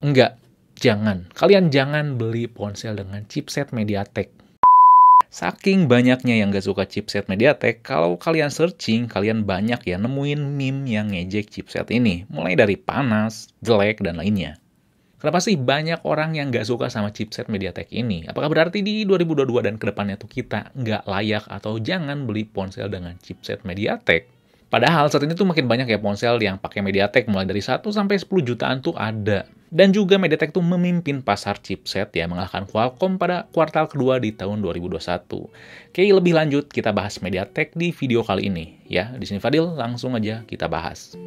Enggak, jangan. Kalian jangan beli ponsel dengan chipset MediaTek. Saking banyaknya yang nggak suka chipset MediaTek, kalau kalian searching, kalian banyak ya nemuin meme yang ngejek chipset ini. Mulai dari panas, jelek, dan lainnya. Kenapa sih banyak orang yang nggak suka sama chipset MediaTek ini? Apakah berarti di 2022 dan kedepannya tuh kita nggak layak atau jangan beli ponsel dengan chipset MediaTek? Padahal saat ini tuh makin banyak ya ponsel yang pakai MediaTek, mulai dari 1 sampai 10 jutaan tuh ada. Dan juga MediaTek tuh memimpin pasar chipset ya, mengalahkan Qualcomm pada kuartal kedua di tahun 2021. Oke, lebih lanjut kita bahas MediaTek di video kali ini ya. Di sini Fadil, langsung aja kita bahas.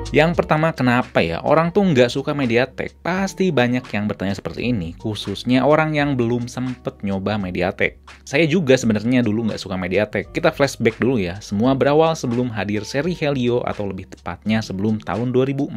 Yang pertama, kenapa ya orang tuh nggak suka MediaTek? Pasti banyak yang bertanya seperti ini, khususnya orang yang belum sempet nyoba MediaTek. Saya juga sebenarnya dulu nggak suka MediaTek. Kita flashback dulu ya, semua berawal sebelum hadir seri Helio atau lebih tepatnya sebelum tahun 2014.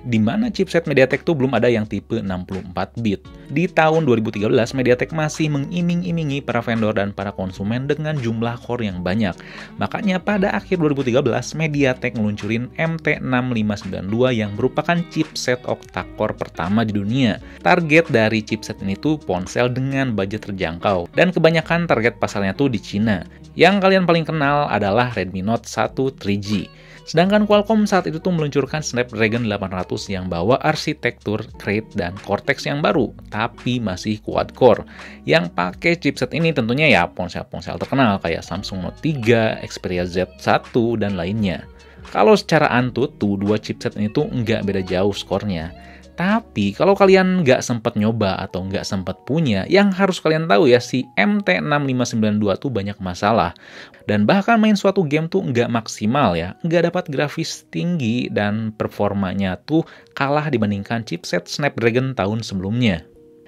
Di mana chipset MediaTek tuh belum ada yang tipe 64 bit. Di tahun 2013, MediaTek masih mengiming-imingi para vendor dan para konsumen dengan jumlah core yang banyak. Makanya pada akhir 2013, MediaTek ngeluncurin MT6592 yang merupakan chipset octa-core pertama di dunia. Target dari chipset ini tuh ponsel dengan budget terjangkau, dan kebanyakan target pasarnya tuh di Cina. Yang kalian paling kenal adalah Redmi Note 1 3G. Sedangkan Qualcomm saat itu tuh meluncurkan Snapdragon 800 yang bawa arsitektur Crete dan Cortex yang baru, tapi masih quad-core. Yang pakai chipset ini tentunya ya ponsel-ponsel terkenal kayak Samsung Note 3, Xperia Z1, dan lainnya. Kalau secara Antutu, dua chipset ini tuh nggak beda jauh skornya. Tapi kalau kalian nggak sempat nyoba atau nggak sempat punya, yang harus kalian tahu ya, si MT6592 tuh banyak masalah. Dan bahkan main suatu game tuh nggak maksimal ya, nggak dapat grafis tinggi dan performanya tuh kalah dibandingkan chipset Snapdragon tahun sebelumnya.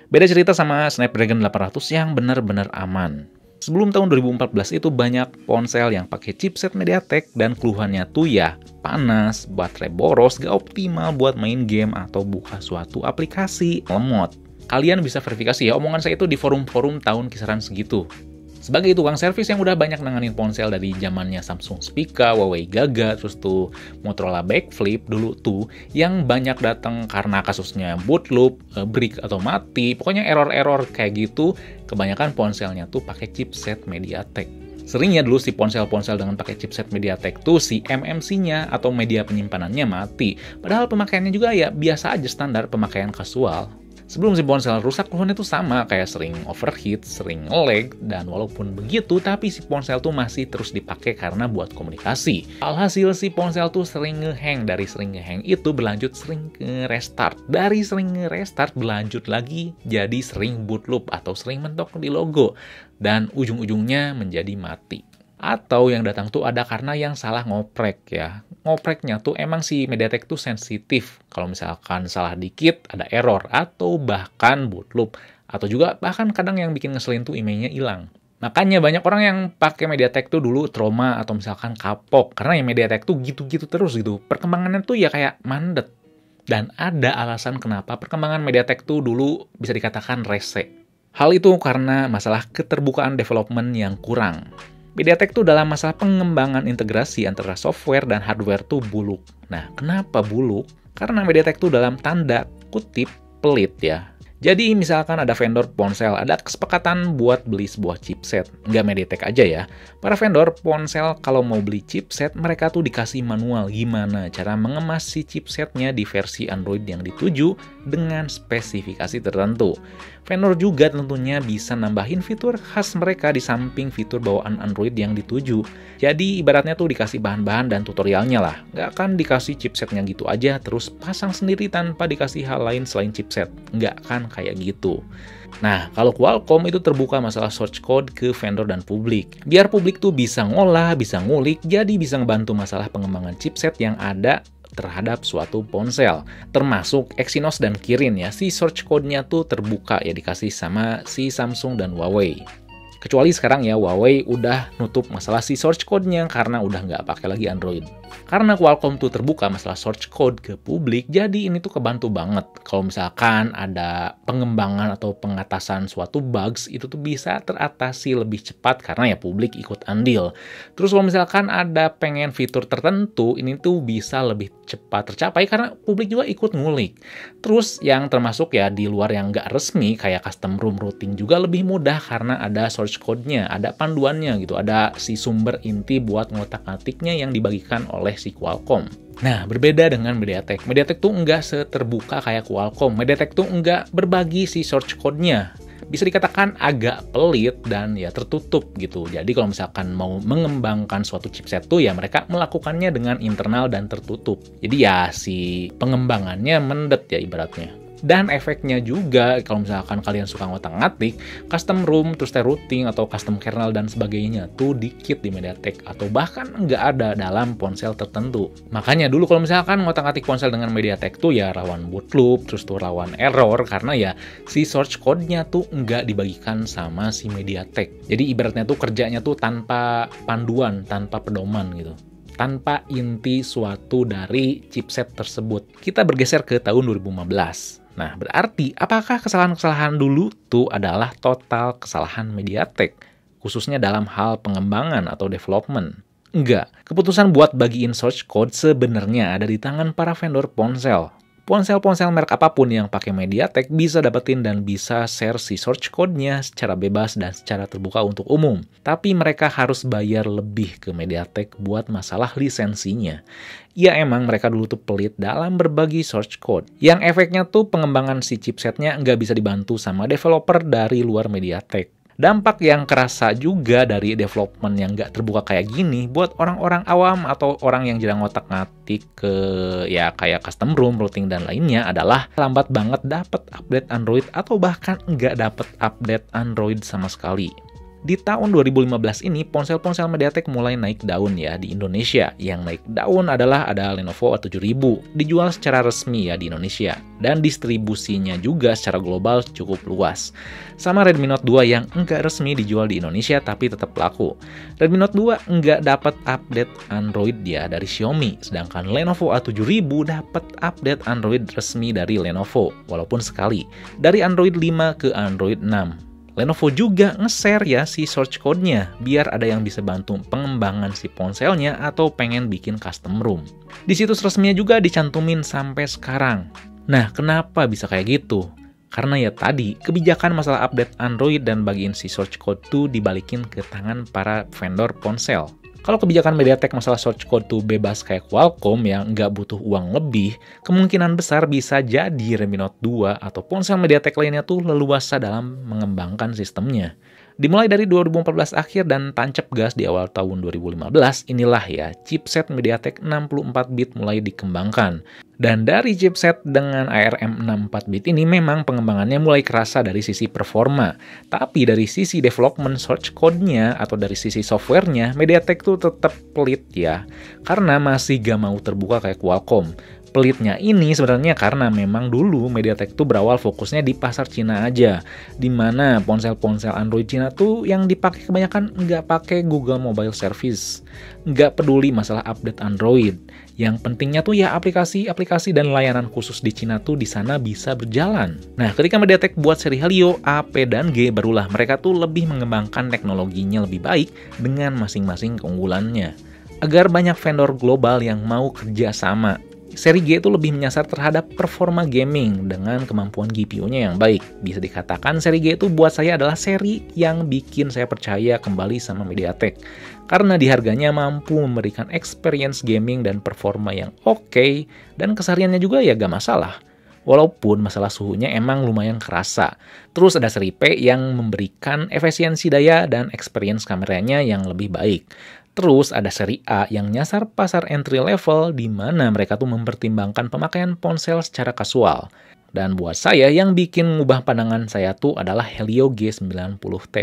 Beda cerita sama Snapdragon 800 yang benar-benar aman. Sebelum tahun 2014 itu banyak ponsel yang pakai chipset MediaTek dan keluhannya tuh ya panas, baterai boros, gak optimal buat main game atau buka suatu aplikasi, lemot. Kalian bisa verifikasi ya omongan saya itu di forum-forum tahun kisaran segitu. Sebagai tukang servis yang udah banyak nanganin ponsel dari zamannya Samsung Spica, Huawei Gaga, terus tuh Motorola Backflip dulu tuh, yang banyak datang karena kasusnya boot loop, break atau mati, pokoknya error-error kayak gitu, kebanyakan ponselnya tuh pakai chipset MediaTek. Seringnya dulu si ponsel-ponsel dengan pakai chipset MediaTek tuh si MMC-nya atau media penyimpanannya mati, padahal pemakaiannya juga ya biasa aja standar pemakaian kasual. Sebelum si ponsel rusak, keluhannya tuh sama, kayak sering overheat, sering lag, dan walaupun begitu, tapi si ponsel tuh masih terus dipakai karena buat komunikasi. Alhasil si ponsel tuh sering ngehang, dari sering ngehang itu berlanjut sering nge-restart. Dari sering nge-restart berlanjut lagi jadi sering boot loop atau sering mentok di logo, dan ujung-ujungnya menjadi mati. Atau yang datang tuh ada karena yang salah ngoprek ya. Ngopreknya tuh emang si MediaTek tuh sensitif. Kalau misalkan salah dikit ada error atau bahkan boot loop. Atau juga bahkan kadang yang bikin ngeselin tuh emailnya hilang. Makanya banyak orang yang pakai MediaTek tuh dulu trauma atau misalkan kapok. Karena yang MediaTek tuh gitu-gitu terus gitu. Perkembangannya tuh ya kayak mandet. Dan ada alasan kenapa perkembangan MediaTek tuh dulu bisa dikatakan rese. Hal itu karena masalah keterbukaan development yang kurang. MediaTek tuh dalam masalah pengembangan integrasi antara software dan hardware tuh buluk. Nah, kenapa buluk? Karena MediaTek tuh dalam tanda kutip pelit ya. Jadi misalkan ada vendor ponsel, ada kesepakatan buat beli sebuah chipset. Nggak MediaTek aja ya. Para vendor ponsel kalau mau beli chipset, mereka tuh dikasih manual gimana cara mengemas si chipsetnya di versi Android yang dituju dengan spesifikasi tertentu. Vendor juga tentunya bisa nambahin fitur khas mereka di samping fitur bawaan Android yang dituju. Jadi ibaratnya tuh dikasih bahan-bahan dan tutorialnya lah. Nggak akan dikasih chipsetnya gitu aja terus pasang sendiri tanpa dikasih hal lain selain chipset. Nggak kan kayak gitu. Nah, kalau Qualcomm itu terbuka masalah source code ke vendor dan publik. Biar publik tuh bisa ngolah, bisa ngulik, jadi bisa ngebantu masalah pengembangan chipset yang ada terhadap suatu ponsel, termasuk Exynos dan Kirin ya. Si source code-nya tuh terbuka ya, dikasih sama si Samsung dan Huawei. Kecuali sekarang ya Huawei udah nutup masalah si source code-nya karena udah nggak pakai lagi Android. Karena Qualcomm tuh terbuka masalah source code ke publik, jadi ini tuh kebantu banget. Kalau misalkan ada pengembangan atau pengatasan suatu bugs, itu tuh bisa teratasi lebih cepat karena ya publik ikut andil. Terus kalau misalkan ada pengen fitur tertentu, ini tuh bisa lebih cepat tercapai karena publik juga ikut ngulik. Terus yang termasuk ya di luar yang nggak resmi, kayak custom room routing juga lebih mudah karena ada source code-nya, ada panduannya gitu, ada si sumber inti buat ngotak-ngatiknya yang dibagikan oleh si Qualcomm. Nah, berbeda dengan MediaTek. MediaTek tuh nggak seterbuka kayak Qualcomm. MediaTek tuh nggak berbagi si source code-nya. Bisa dikatakan agak pelit dan ya tertutup gitu. Jadi kalau misalkan mau mengembangkan suatu chipset tuh ya mereka melakukannya dengan internal dan tertutup. Jadi ya si pengembangannya mendet ya ibaratnya. Dan efeknya juga, kalau misalkan kalian suka ngotak-ngatik, custom room, terus routing, atau custom kernel, dan sebagainya tuh dikit di MediaTek, atau bahkan nggak ada dalam ponsel tertentu. Makanya dulu kalau misalkan ngotak-ngatik ponsel dengan MediaTek tuh ya rawan boot loop, terus tuh rawan error, karena ya si source code-nya tuh nggak dibagikan sama si MediaTek. Jadi ibaratnya tuh kerjanya tuh tanpa panduan, tanpa pedoman gitu. Tanpa inti suatu dari chipset tersebut. Kita bergeser ke tahun 2015. Nah, berarti apakah kesalahan-kesalahan dulu tuh adalah total kesalahan MediaTek, khususnya dalam hal pengembangan atau development? Enggak. Keputusan buat bagiin source code sebenarnya ada di tangan para vendor ponsel. Ponsel-ponsel merek apapun yang pakai MediaTek bisa dapetin dan bisa share si source code-nya secara bebas dan secara terbuka untuk umum. Tapi mereka harus bayar lebih ke MediaTek buat masalah lisensinya. Ya emang mereka dulu tuh pelit dalam berbagi source code. Yang efeknya tuh pengembangan si chipsetnya nggak bisa dibantu sama developer dari luar MediaTek. Dampak yang kerasa juga dari development yang nggak terbuka kayak gini buat orang-orang awam atau orang yang jarang ngotak-ngatik ke ya kayak custom room, routing, dan lainnya adalah lambat banget dapet update Android atau bahkan nggak dapet update Android sama sekali. Di tahun 2015 ini, ponsel-ponsel MediaTek mulai naik daun ya di Indonesia. Yang naik daun adalah ada Lenovo A7000, dijual secara resmi ya di Indonesia. Dan distribusinya juga secara global cukup luas. Sama Redmi Note 2 yang enggak resmi dijual di Indonesia tapi tetap laku. Redmi Note 2 enggak dapat update Android ya dari Xiaomi, sedangkan Lenovo A7000 dapat update Android resmi dari Lenovo, walaupun sekali, dari Android 5 ke Android 6. Lenovo juga nge-share ya si source code-nya, biar ada yang bisa bantu pengembangan si ponselnya atau pengen bikin custom room. Di situs resminya juga dicantumin sampai sekarang. Nah, kenapa bisa kayak gitu? Karena ya tadi, kebijakan masalah update Android dan bagiin si source code tuh dibalikin ke tangan para vendor ponsel. Kalau kebijakan MediaTek masalah source code tuh bebas kayak Qualcomm yang nggak butuh uang lebih, kemungkinan besar bisa jadi Redmi Note 2 atau ponsel MediaTek lainnya tuh leluasa dalam mengembangkan sistemnya. Dimulai dari 2014 akhir dan tancap gas di awal tahun 2015, inilah ya chipset MediaTek 64-bit mulai dikembangkan. Dan dari chipset dengan ARM 64-bit ini memang pengembangannya mulai kerasa dari sisi performa. Tapi dari sisi development source code-nya atau dari sisi software-nya, MediaTek tuh tetap pelit ya. Karena masih gak mau terbuka kayak Qualcomm. Pelitnya ini sebenarnya karena memang dulu MediaTek tuh berawal fokusnya di pasar Cina aja, dimana ponsel-ponsel Android Cina tuh yang dipakai kebanyakan nggak pakai Google Mobile Service, nggak peduli masalah update Android. Yang pentingnya tuh ya aplikasi-aplikasi dan layanan khusus di Cina tuh di sana bisa berjalan. Nah, ketika MediaTek buat seri Helio, A, P, dan G, barulah mereka tuh lebih mengembangkan teknologinya lebih baik dengan masing-masing keunggulannya. Agar banyak vendor global yang mau kerja sama. Seri G itu lebih menyasar terhadap performa gaming dengan kemampuan GPU-nya yang baik. Bisa dikatakan seri G itu buat saya adalah seri yang bikin saya percaya kembali sama MediaTek. Karena di harganya mampu memberikan experience gaming dan performa yang oke, dan kesehariannya juga ya gak masalah. Walaupun masalah suhunya emang lumayan kerasa. Terus ada seri P yang memberikan efisiensi daya dan experience kameranya yang lebih baik. Terus ada seri A yang nyasar pasar entry level di mana mereka tuh mempertimbangkan pemakaian ponsel secara kasual. Dan buat saya yang bikin mengubah pandangan saya tuh adalah Helio G90T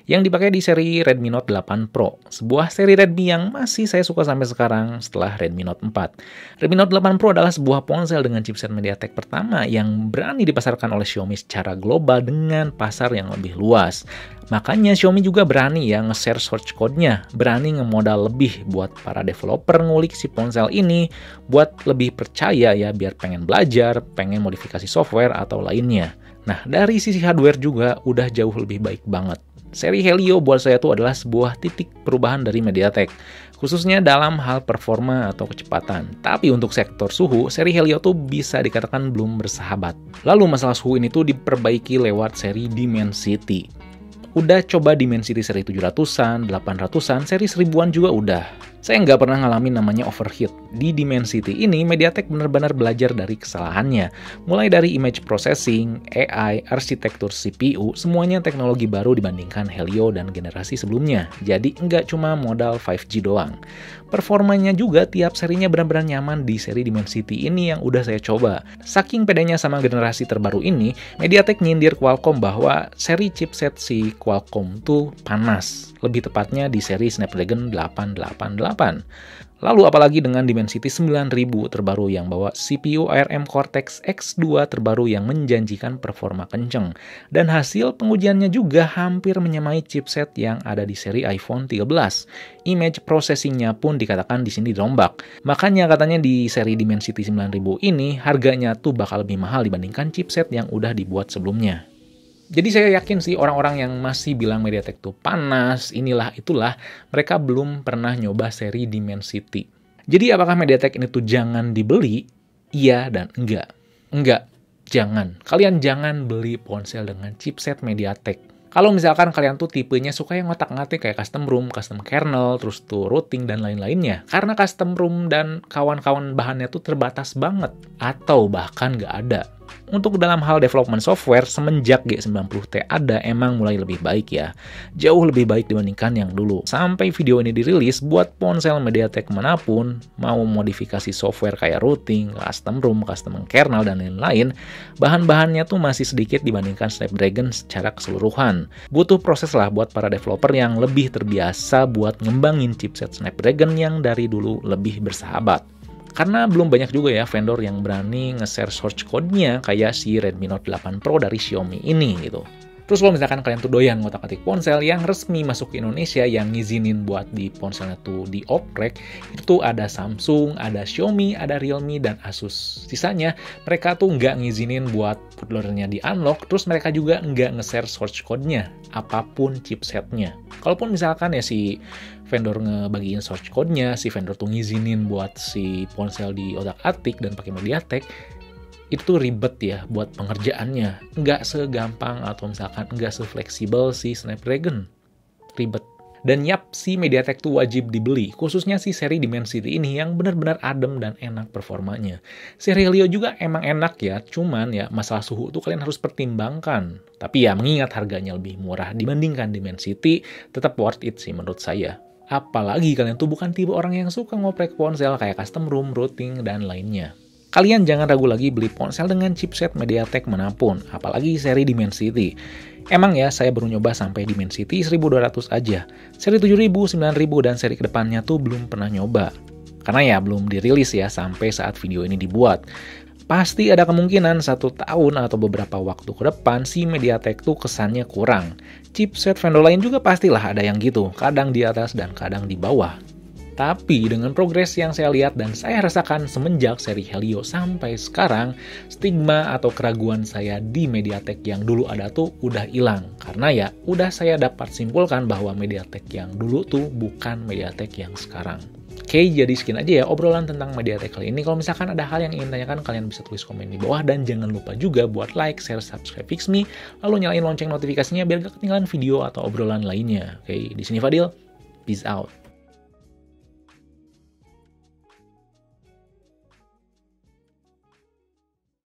yang dipakai di seri Redmi Note 8 Pro. Sebuah seri Redmi yang masih saya suka sampai sekarang setelah Redmi Note 4. Redmi Note 8 Pro adalah sebuah ponsel dengan chipset MediaTek pertama yang berani dipasarkan oleh Xiaomi secara global dengan pasar yang lebih luas. Makanya Xiaomi juga berani ya nge-share source code-nya, berani ngemodal lebih buat para developer ngulik si ponsel ini, buat lebih percaya ya biar pengen belajar, pengen modifikasi software atau lainnya. Nah, dari sisi hardware juga udah jauh lebih baik banget. Seri Helio buat saya itu adalah sebuah titik perubahan dari MediaTek, khususnya dalam hal performa atau kecepatan. Tapi untuk sektor suhu, seri Helio tuh bisa dikatakan belum bersahabat. Lalu masalah suhu ini tuh diperbaiki lewat seri Dimensity. Udah coba Dimensity seri 700-an, 800-an, seri 1000-an juga udah. Saya nggak pernah ngalamin namanya overheat. Di Dimensity ini, MediaTek benar-benar belajar dari kesalahannya. Mulai dari image processing, AI, arsitektur CPU, semuanya teknologi baru dibandingkan Helio dan generasi sebelumnya. Jadi nggak cuma modal 5G doang. Performanya juga tiap serinya benar-benar nyaman di seri Dimensity ini yang udah saya coba. Saking pedenya sama generasi terbaru ini, MediaTek nyindir Qualcomm bahwa seri chipset si Qualcomm tuh panas. Lebih tepatnya di seri Snapdragon 888. Lalu apalagi dengan Dimensity 9000 terbaru yang bawa CPU ARM Cortex X2 terbaru yang menjanjikan performa kenceng. Dan hasil pengujiannya juga hampir menyamai chipset yang ada di seri iPhone 13. Image processing-nya pun dikatakan di sini dirombak. Makanya katanya di seri Dimensity 9000 ini harganya tuh bakal lebih mahal dibandingkan chipset yang udah dibuat sebelumnya. Jadi saya yakin sih orang-orang yang masih bilang MediaTek tuh panas, inilah itulah, mereka belum pernah nyoba seri Dimensity. Jadi apakah MediaTek ini tuh jangan dibeli? Iya dan enggak. Enggak, jangan. Kalian jangan beli ponsel dengan chipset MediaTek. Kalau misalkan kalian tuh tipenya suka yang ngotak-ngatik kayak custom ROM, custom kernel, terus tuh routing dan lain-lainnya. Karena custom ROM dan kawan-kawan bahannya tuh terbatas banget. Atau bahkan nggak ada. Untuk dalam hal development software, semenjak G90T ada emang mulai lebih baik ya. Jauh lebih baik dibandingkan yang dulu. Sampai video ini dirilis, buat ponsel MediaTek manapun, mau modifikasi software kayak routing, custom ROM, custom kernel, dan lain-lain, bahan-bahannya tuh masih sedikit dibandingkan Snapdragon secara keseluruhan. Butuh proses lah buat para developer yang lebih terbiasa buat ngembangin chipset Snapdragon yang dari dulu lebih bersahabat. Karena belum banyak juga ya vendor yang berani nge-share source code-nya kayak si Redmi Note 8 Pro dari Xiaomi ini gitu. Terus kalau misalkan kalian tuh doyan ngotak-atik ponsel yang resmi masuk ke Indonesia yang ngizinin buat di ponselnya tuh dioprek, itu tuh ada Samsung, ada Xiaomi, ada Realme, dan Asus. Sisanya mereka tuh nggak ngizinin buat bootloadernya di unlock, terus mereka juga nggak nge-share source code-nya, apapun chipsetnya. Kalaupun misalkan ya si vendor ngebagiin source code-nya, si vendor tuh ngizinin buat si ponsel di otak-atik dan pakai MediaTek, itu tuh ribet ya buat pengerjaannya. Nggak segampang atau misalkan nggak sefleksibel si Snapdragon. Ribet. Dan yap, si MediaTek tuh wajib dibeli, khususnya si seri Dimensity ini yang benar-benar adem dan enak performanya. Seri Helio juga emang enak ya, cuman ya masalah suhu tuh kalian harus pertimbangkan. Tapi ya mengingat harganya lebih murah dibandingkan Dimensity, tetap worth it sih menurut saya. Apalagi kalian tuh bukan tipe orang yang suka ngoprek ponsel kayak custom ROM, routing, dan lainnya. Kalian jangan ragu lagi beli ponsel dengan chipset MediaTek manapun, apalagi seri Dimensity. Emang ya, saya baru nyoba sampai Dimensity 1200 aja. Seri 7000, 9000, dan seri kedepannya tuh belum pernah nyoba. Karena ya belum dirilis ya sampai saat video ini dibuat. Pasti ada kemungkinan 1 tahun atau beberapa waktu ke depan si MediaTek tuh kesannya kurang. Chipset vendor lain juga pastilah ada yang gitu, kadang di atas dan kadang di bawah. Tapi dengan progres yang saya lihat dan saya rasakan semenjak seri Helio sampai sekarang, stigma atau keraguan saya di MediaTek yang dulu ada tuh udah hilang. Karena ya udah saya dapat simpulkan bahwa MediaTek yang dulu tuh bukan MediaTek yang sekarang. Oke, jadi sekian aja ya obrolan tentang MediaTek kali ini. Kalau misalkan ada hal yang ingin tanyakan, kalian bisa tulis komen di bawah. Dan jangan lupa juga buat like, share, subscribe Fixme, lalu nyalain lonceng notifikasinya biar gak ketinggalan video atau obrolan lainnya. Oke, di sini Fadil, peace out.